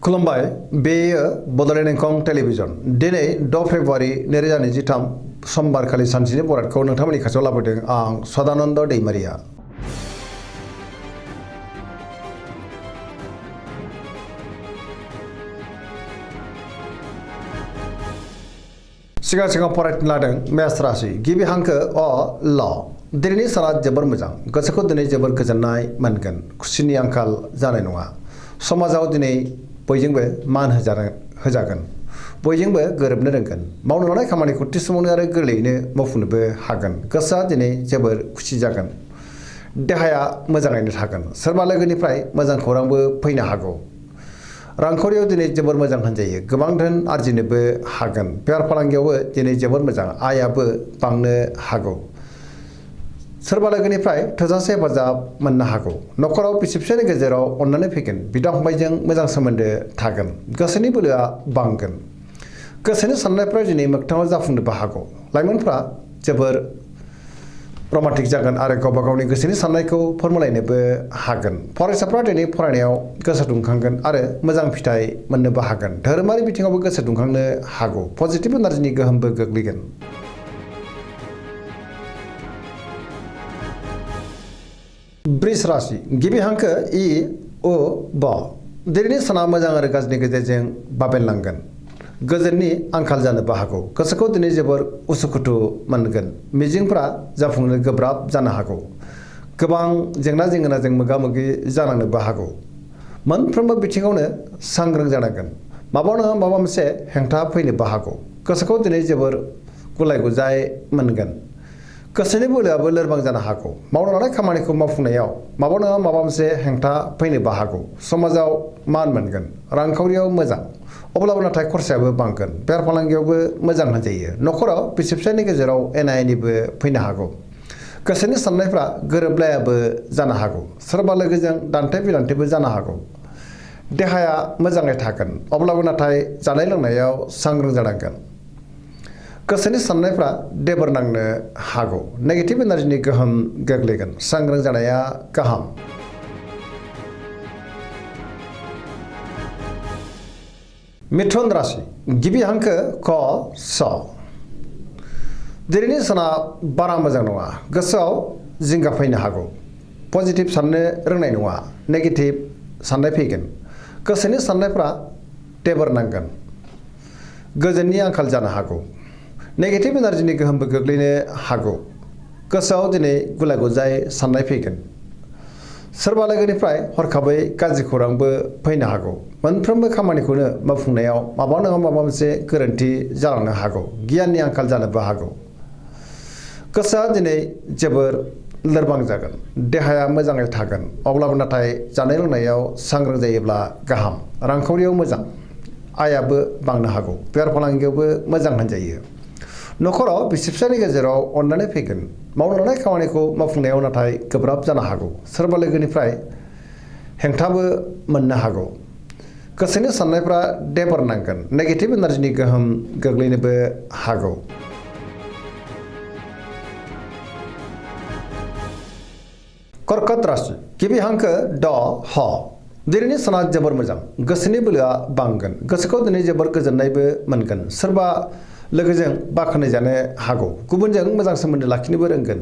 खुलुमबाय बेयो बड'लेण्ड इंखं टेलिभिजन दिनै 6 फेब्रुवारि 2023 समबारखालि सानसेनि बरादखौ नोंथांमोननि खाथियाव लाबोदों आं सदानन्द दैमारिया। सिगां फरायनो लादों मेष राशि गिबि हांखो अ ल दिनैनि साना जोबोर मोजां गोसोखौ दिनै जोबोर गोजोननाय मोनगोन खुसिनि आंखाल जानाय नङा समाजाव दिनै बयजोंबो मान होजागोन बयजोंबो गोरोबनो रोंगोन मावनो लानाय खामानिखौ थि समावनो आरो गोरलैयैनो मावफुंनोबो हागोन गोसोआ दिनै जोबोर खुसि जागोन देहाया मोजाङैनो थागोन सोरबा लोगोनिफ्राय मोजां खौरांबो फैनो हागौ रांखावरियाव दिनै जोबोर मोजां होनजायो गोबां धोन आरजिनोबो हागोन बेफार फालांगियावबो दिनै जोबोर मोजां आयाबो बांनो हागौ सोरबा लोगोनिफ्राय थोजासे हेफाजाब मोननो हागौ नखराव बिसि फिसायनि गेजेराव अननानै फैगोन बिदा फंबायजों मोजां सोमोन्दो थागोन गोसोनि बोलोआ बांगोन गोसोनि साननायफ्रा दिनै मोगथाङाव जाफुंनोबो हागौ लाइमोनफ्रा जोबोर रमान्टिक जागोन आरो गावबा गावनि गोसोनि साननायखौ फोरमायलायनोबो हागोन फरायसाफ्रा दिनै फरायनायाव गोसो दुंखांगोन आरो मोजां फिथाइ मोननोबो हागोन धोरोमारि बिथिङावबो गोसो दुंखांनो हागौ पजिटिभ एनार्जिनि गोहोमबो गोग्लैगोन। वृष राशि गिबि हांखो इ उ ब दिनैनि साना मोजां आरो गाज्रिनि गेजेरजों बाबेनलांगोन गोजोननि आंखाल जानोबो हागौ गोसोखौ दिनै जोबोर उसुखुथु मोनगोन मिजिंफ्रा जाफुंनो गोब्राब जानो हागौ गोबां जेंना जेंगोनाजों मोगा मोगि जानांनोबो हागौ मोनफ्रोमबो बिथिङावनो सांग्रां जानांगोन माबा नङा माबा मोनसे हेंथा फैनोबो हागौ गोसोखौ दिनै जोबोर गुलाय गुजाय मोनगोन गोसोनि बोलोआबो लोरबां जानो हागौ मावनो लानाय खामानिखौ मावफुंनायाव माबा नङा माबा मोनसे हेंथा फैनोबो हागौ समाजाव मान मोनगोन रांखावरियाव मोजां अब्लाबो नाथाय खरसायाबो बांगोन बेफार फालांगियावबो मोजां होनजायो नखराव बिसि फिसायनि गेजेराव एना एनिबो फैनो हागौ गोसोनि साननायफ्रा गोरोबलायाबो जानो हागौ सोरबा लोगोजों दान्थे बिदान्थेबो जानो हागौ देहाया मोजाङै थागोन अब्लाबो नाथाय जानाय लोंनायाव सांग्रां जानांगोन गोसोनि साननायफ्रा देबर नांनो हागौ नेगेटिभ एनार्जिनि गोहोम गोग्लैगोन सांग्रां जानाया गाहाम। मिथुन राशि गिबि हांखो क स दिनैनि साना बारा मोजां नङा गोसोआव जिंगा फैनो हागौ पजिटिभ साननो रोंनाय नङा नेगेटिभ साननाय फैगोन गोसोनि साननायफ्रा देबर नांगोन गोजोननि आंखाल जानो हागौ नेगेटिभ एनार्जिनि गोहोमबो गोग्लैनो हागौ गोसोआव दिनै गुलाय गुजाय साननाय फैगोन सोरबा लोगोनिफ्राय हरखाबै गाज्रि खौरांबो फैनो हागौ मोनफ्रोमबो खामानिखौनो मावफुंनायाव माबा नङा माबा मोनसे गोरोन्थि जालांनो हागौ गियाननि आंखाल जानोबो हागौ गोसोआ दिनै जोबोर लोरबां जागोन देहाया मोजाङै थागोन अब्लाबो नाथाय जानाय लोंनायाव सांग्रां जायोब्ला गाहाम रांखावरियाव मोजां आयाबो बांनो हागौ बेफार फालांगियावबो मोजां होनजायो नखराव बिसि फिसायनि गेजेराव अननानै फैगोन मावनो लानाय खामानिखौ मावफुंनायाव नाथाय गोब्राब जानो हागौ सोरबा लोगोनिफ्राय हेंथाबो मोननो हागौ गोसोनि साननायफ्रा देबर नांगोन नेगेटिभ एनार्जिनि गोहोम गोग्लैनोबो हागौ। कर्कट राशि गिबि हांखो ड ह दिनैनि साना जोबोर मोजां गोसोनि बोलोआ बांगोन गोसोखौ दिनै जोबोर गोजोननायबो मोनगोन सोरबा लोगोजों बाख्नाय जानो हागौ गुबुनजों मोजां सोमोन्दो लाखिनोबो रोंगोन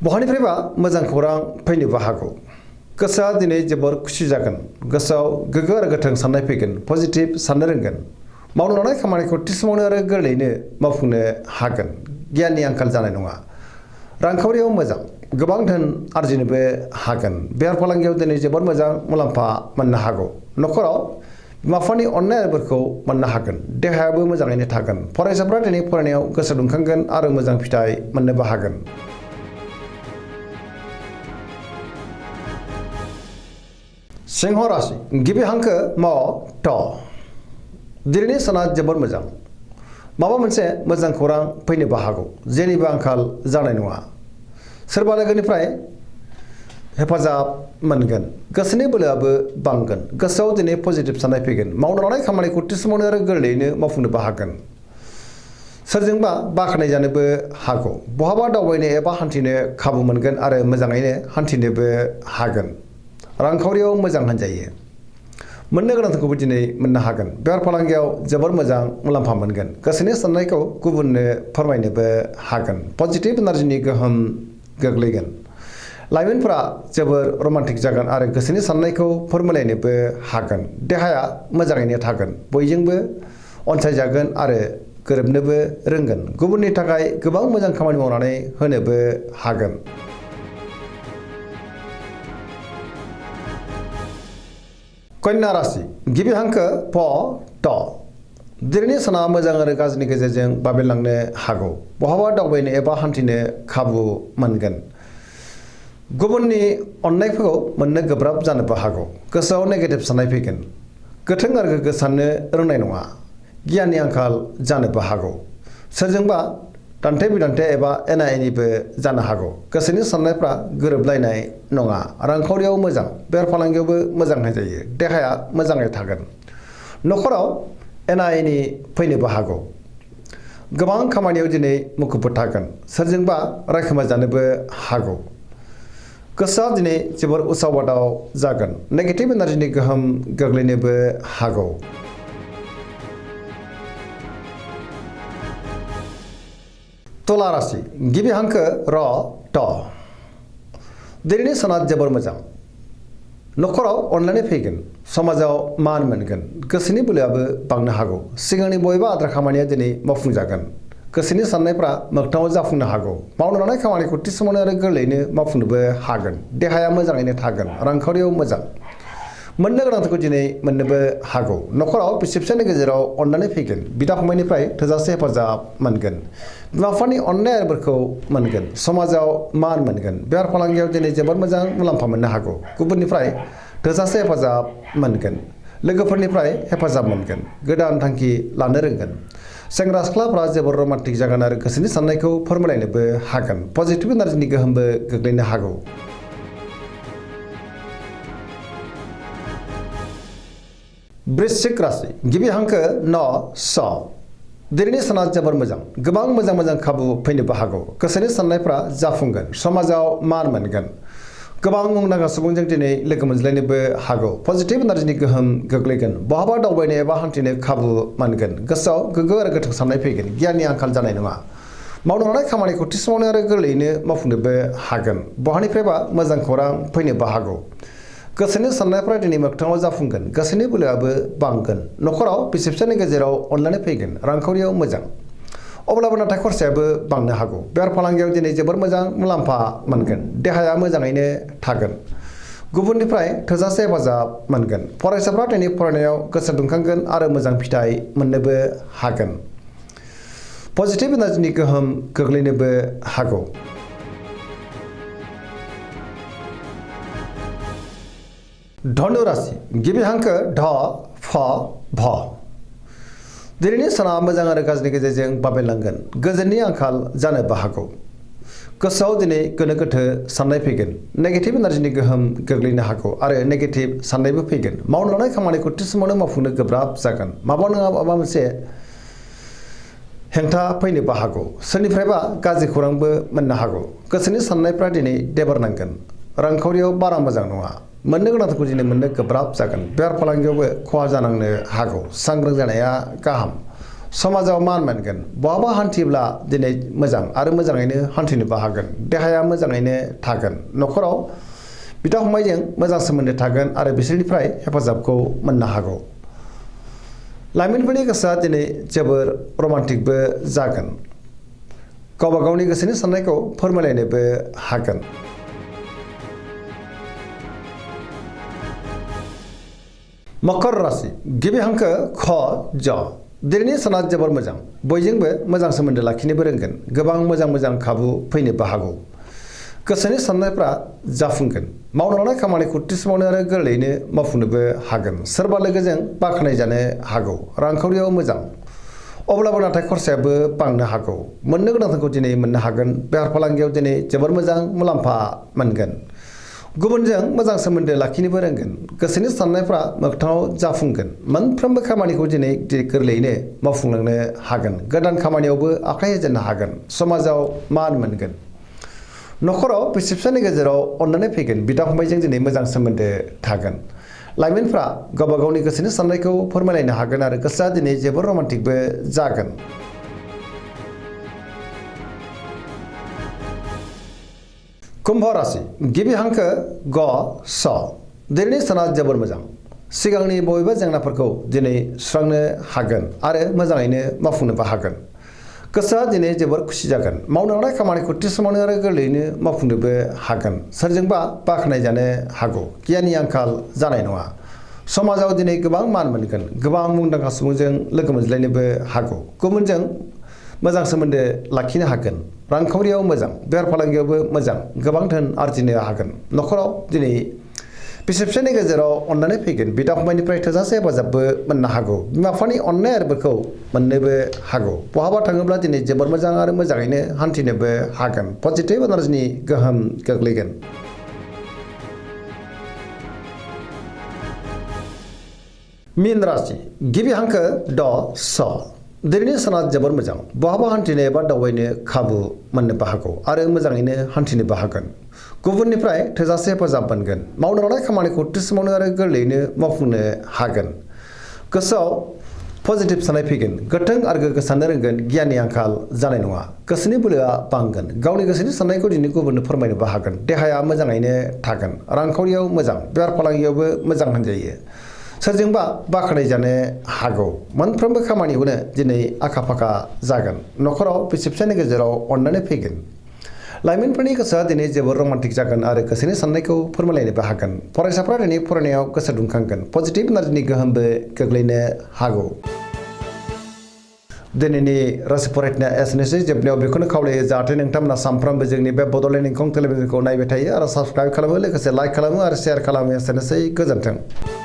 बहानिफ्रायबा मोजां खौरां फैनोबो हागौ गोसोआ दिनै जोबोर खुसि जागोन गोसोआव गोग्गो आरो गोथों साननाय फैगोन पजिटिभ साननो रोंगोन मावनो लानाय खामानिखौ थि समावनो आरो गोरलैयैनो मावफुंनो हागोन गियाननि आंखाल जानाय नङा रांखावरियाव मोजां गोबां धोन आरजिनोबो हागोन बेफार फालांगियाव दिनै जोबोर मोजां मुलाम्फा मोननो हागौ नखराव बिमा बिफानि अननाय आरिफोरखौ मोननो हागोन देहायाबो मोजाङैनो थागोन फरायसाफ्रा दिनै फरायनायाव गोसो दुंखांगोन आरो मोजां फिथाइ मोननोबो हागोन। सिंह राशि गिबि हांखो म ट दिनैनि साना जोबोर मोजां माबा मोनसे मोजां खौरां फैनोबो हागौ जेनिबो आंखाल जानाय नङा सोरबा लोगोनिफ्राय हेफाजाब मोनगोन गोसोनि बोलोआबो बांगोन गोसोआव दिनै पजिटिभ साननाय फैगोन मावनो लानाय खामानिखौ थि समावनो आरो गोरलैयैनो मावफुंनोबो हागोन सोरजोंबा बाख्नाय जानोबो हागौ बहाबा दावबायनो एबा हान्थिनो खाबु मोनगोन आरो मोजाङैनो हान्थिनोबो हागोन रांखावरियाव मोजां होनजायो मोननो गोनांखौबो दिनै मोननो हागोन। बेफार फालांगियाव जोबोर मोजां मुलाम्फा मोनगोन। गोसोनि साननायखौ गुबुननो फोरमायनोबो हागोन। पजिटिभ एनार्जिनि गोहोम गोग्लैगोन। लाइमोनफोरा जोबोर रमान्टिक जागोन आरो गोसोनि साननायखौ फोरमायलायनोबो हागोन। देहाया मोजाङैनो थागोन। बयजोंबो अनसायजागोन आरो गोरोबनोबो रोंगोन। गुबुननि थाखाय गोबां मोजां खामानि मावनानै होनोबो हागोन। कन्या राशि गिबि हांखो प ट दिनैनि साना मोजां आरो गाज्रिनि गेजेरजों बाबेनलांनो हागौ। बहाबा दावबायनो एबा हान्थिनो खाबु मोनगोन। गुबुननि अननायफोरखौ मोननो गोब्राब जानोबो हागौ। गोसोआव नेगेटिभ साननाय फैगोन। गोथों आरो गोग्गो साननो रोंनाय नङा। गियाननि आंखाल जानोबो हागौ। सोरजोंबा दान्थे बिदान्थे एबा एना एनिबो जानो हागौ। गोसोनि साननायफ्रा गोरोबलायनाय नङा। रांखावरियाव मोजां। बेफार फालांगियावबो मोजांहाय जायो। देहाया मोजाङै थागोन। न'खराव एना एनि फैनोबो हागौ। गोबां खामानियाव दिनै मुखुबबो थागोन। सोरजोंबा रायखोमा जानोबो हागौ। गोसोआ दिनै जोबोर उसाव बादाव जागोन। नेगेटिभ एनार्जिनि गोहोम गोग्लैनोबो हागौ। तुला राशि गिबि हांखो र ट दिनैनि साना जोबोर मोजां। न'खराव अनलायनाय फैगोन। समाजाव मान मोनगोन। गोसोनि बोलोआबो बांनो हागौ। सिगांनि बबेबा आद्रा खामानिया दिनै मावफुंजागोन। गोसोनि साननायफ्रा मोगथाङाव जाफुंनो हागौ। मावनो लानाय खामानिखौ थि समावनो आरो गोरलैयैनो मावफुंनोबो हागोन। देहाया मोजाङैनो थागोन। रांखावरियाव मोजां। मोननो गोनांखौ दिनै मोननोबो हागौ। न'खराव बिसि फिसायनि गेजेराव अननानै फैगोन। बिदा फंबायनिफ्राय थोजासे हेफाजाब मोनगोन। बिमा बिफानि अननाय आरो बोरखौ मोनगोन। समाजाव मान मोनगोन। बेफार फालांगियाव दिनै जोबोद मोजां मुलाम्फा मोननो हागौ। गुबुननिफ्राय थोजासे हेफाजाब मोनगोन। लोगोफोरनिफ्राय हेफाजाब मोनगोन। गोदान थांखि लानो रोंगोन। सेंग्रा सिख्लाफ्रा जोबोर रमान्टिक जागोन आरो गोसोनि साननायखौ फोरमायलायनोबो हागोन। पजिटिभ एनार्जिनि गोहोमबो गोग्लैनो हागौ। वृश्चिक राशि गिबि हांखो न स दिनैनि साना जोबोर मोजां। गोबां मोजां खाबु फैनोबो हागौ। गोसोनि साननायफ्रा जाफुंगोन। समाजाव मान मोनगोन। गोबां मुंदांखा सुबुंजों दिनै लोगो मोनज्लायनोबो हागौ। पजिटिभ एनार्जिनि गोहोम गोग्लैगोन। बहाबा दावबायनो एबा हान्थिनो खाबु मोनगोन। गोसोआव गोग्गो आरो गोथौ साननाय फैगोन। गियाननि आंखाल जानाय नङा। मावनो लानाय खामानिखौ थि समावनो आरो गोरलैयैनो मावफुंनोबो हागोन। बहानिफ्रायबा मोजां खौरां फैनोबो हागौ। गोसोनि साननायफ्रा दिनै मोगथाङाव जाफुंगोन। गोसोनि बोलोआबो बांगोन। न'खराव बिसि फिसायनि गेजेराव अनलायनाय फैगोन। रांखावरियाव मोजां। अब्लाबो नाथाय खरसायाबो बांनो हागौ। बेफार फालांगियाव दिनै जोबोर मोजां मुलाम्फा मोनगोन। देहाया मोजाङैनो थागोन। गुबुननिफ्राय थोजासे हेफाजाब मोनगोन। फरायसाफ्रा दिनै फरायनायाव गोसो दुंखांगोन आरो मोजां फिथाइ मोननोबो हागोन। पजिटिभ एनार्जिनि गोहोम गोग्लैनोबो हागौ। धनु राशि गिबि हांखो ढ फ भ दिनैनि साना मोजां आरो गाज्रिनि गेजेरजों बाबेनलांगोन। गोजोननि आंखाल जानोबो हागौ। गोसोआव दिनै गोनो गोथो साननाय फैगोन। नेगेटिभ एनार्जिनि गोहोम गोग्लैनो हागौ आरो नेगेटिभ साननायबो फैगोन। मावनो लानाय खामानिखौ थि समावनो मावफुंनो गोब्राब जागोन। माबा नङा माबा मोनसे हेंथा फैनोबो हागौ। सोरनिफ्रायबा गाज्रि खौरांबो मोननो हागौ। गोसोनि साननायफ्रा दिनै देबारनांगोन। रांखावरियाव बारा मोजां नङा। मोननो गोनांखौ दिनै मोननो गोब्राब जागोन। बेफार फालांगियावबो खहा जानांनो हागौ। सांग्रां जानाया गाहाम। समाजाव मान मोनगोन। बहाबा हान्थिब्ला दिनै मोजां आरो मोजाङैनो हान्थिनोबो हागोन। देहाया मोजाङैनो थागोन। न'खराव बिदा फंबायजों मोजां सोमोन्दो थागोन आरो बिसोरनिफ्राय हेफाजाबखौ मोननो हागौ। लाइमोनफोरनि गोसोआ दिनै जोबोर रमान्टिकबो जागोन। गावबा गावनि गोसोनि साननायखौ फोरमायलायनोबो हागोन। मकर राशि गिबि हांखो ख ज दिनैनि साना जोबोर मोजां। बयजोंबो मोजां सोमोन्दो लाखिनोबो रोंगोन। गोबां मोजां खाबु फैनोबो हागौ। गोसोनि साननायफ्रा जाफुंगोन। मावनो लानाय खामानिखौ थि समावनो आरो गोरलैयैनो मावफुंनोबो हागोन। सोरबा लोगोजों बाख्नाय जानो हागौ। रांखावरियाव मोजां। अब्लाबो नाथाय खरसायाबो बांनो हागौ। मोननो गोनांखौ दिनै मोननो हागोन। बेफार फालांगियाव दिनै जोबोर मोजां मुलाम्फा मोनगोन। गुबुनजों मोजां सोमोन्दो लाखिनोबो रोंगोन। गोसोनि साननायफ्रा मोगथाङाव जाफुंगोन। मोनफ्रोमबो खामानिखौ दिनै गोरलैयैनो मावफुंलांनो हागोन। गोदान खामानियावबो आखाइ होजेननो हागोन। समाजाव मान मोनगोन। न'खराव बिसि फिसायनि गेजेराव अननानै फैगोन। बिदा फंबायजों दिनै मोजां सोमोन्दो थागोन। लाइमोनफ्रा गावबा गावनि गोसोनि साननायखौ फोरमायलायनो हागोन आरो गोसोआ दिनै जोबोर रमान्टिकबो जागोन। कुम्भ राशि गिबि हांखो ग स दिनैनि साना जोबोर मोजां। सिगांनि बबेबा जेंनाफोरखौ दिनै सुस्रांनो हागोन आरो मोजाङैनो मावफुंनोबो हागोन। गोसोआ दिनै जोबोर खुसि जागोन। मावनो हानाय खामानिखौ थि समावनो आरो गोरलैयैनो मावफुंनोबो हागोन। सोरजोंबा बाख्नाय जानो हागौ। गियाननि आंखाल जानाय नङा। समाजाव दिनै गोबां मान मोनगोन। गोबां मुंदांखा सुबुंजों लोगो मोनज्लायनोबो हागौ। गुबुनजों मोजां सोमोन्दो लाखिनो हागोन। रांखावरियाव मोजां, बेफार फालांगियावबो मोजां, गोबां धोन आरजिनो हागोन। न'खराव दिनै बिसि फिसायनि गेजेराव अननानै फैगोन। बिदा फंबायनिफ्राय थोजासे हेफाजाबबो मोननो हागौ। बिमा बिफानि अननाय आरो बोरखौ मोननोबो हागौ। बहाबा थाङोब्ला दिनै जोबोर मोजां आरो मोजाङैनो हान्थिनोबो हागोन। पजिटिभ एनार्जिनि गोहोम गोग्लैगोन। मीन राशि गिबि हांखो ड स दिनैनि साना जोबोर मोजां। बहाबा हान्थिनो एबा दावबायनो खाबु मोननोबो हागौ आरो मोजाङैनो हान्थिनोबो हागोन। गुबुननिफ्राय थोजासे हेफाजाब मोनगोन। मावनो लानाय खामानिखौ थि समावनो आरो गोरलैयैनो मावफुंनो हागोन। गोसोआव पजिटिभ साननाय फैगोन। गोथों आरो गोग्गो साननो रोंगोन। गियाननि आंखाल जानाय नङा। गोसोनि बोलोआ बांगोन। गावनि गोसोनि साननायखौ दिनै गुबुननो फोरमायनोबो हागोन। देहाया मोजाङैनो थागोन। रांखावरियाव मोजां, बेफार फालांगियावबो मोजां होनजायो। सोरजोंबा बाख्नाय जानो हागौ। मोनफ्रोमबो खामानियावनो दिनै आखा फाखा जागोन। न'खराव बिसि फिसायनि गेजेराव अननानै फैगोन। लाइमोनफोरनि गोसोआ दिनै जोबोर रमान्टिक जागोन आरो गोसोनि साननायखौ फोरमायलायनोबो हागोन। फरायसाफ्रा दिनै फरायनायाव गोसो दुंखांगोन। पजिटिभ एनार्जिनि गोहोमबो गोग्लैनो हागौ। दिनैनि राशि फरायनाया एसेनोसै। जोबनायाव बेखौनो खावलायो जाहाथे नोंथांमोना सानफ्रोमबो जोंनि बे बड'लेण्ड इंखं टेलिभिजनखौ नायबाय थायो आरो साबस्क्राइब खालामो, लोगोसे लाइक खालामो आरो शेयार खालामो। एसेनोसै, गोजोन्थों।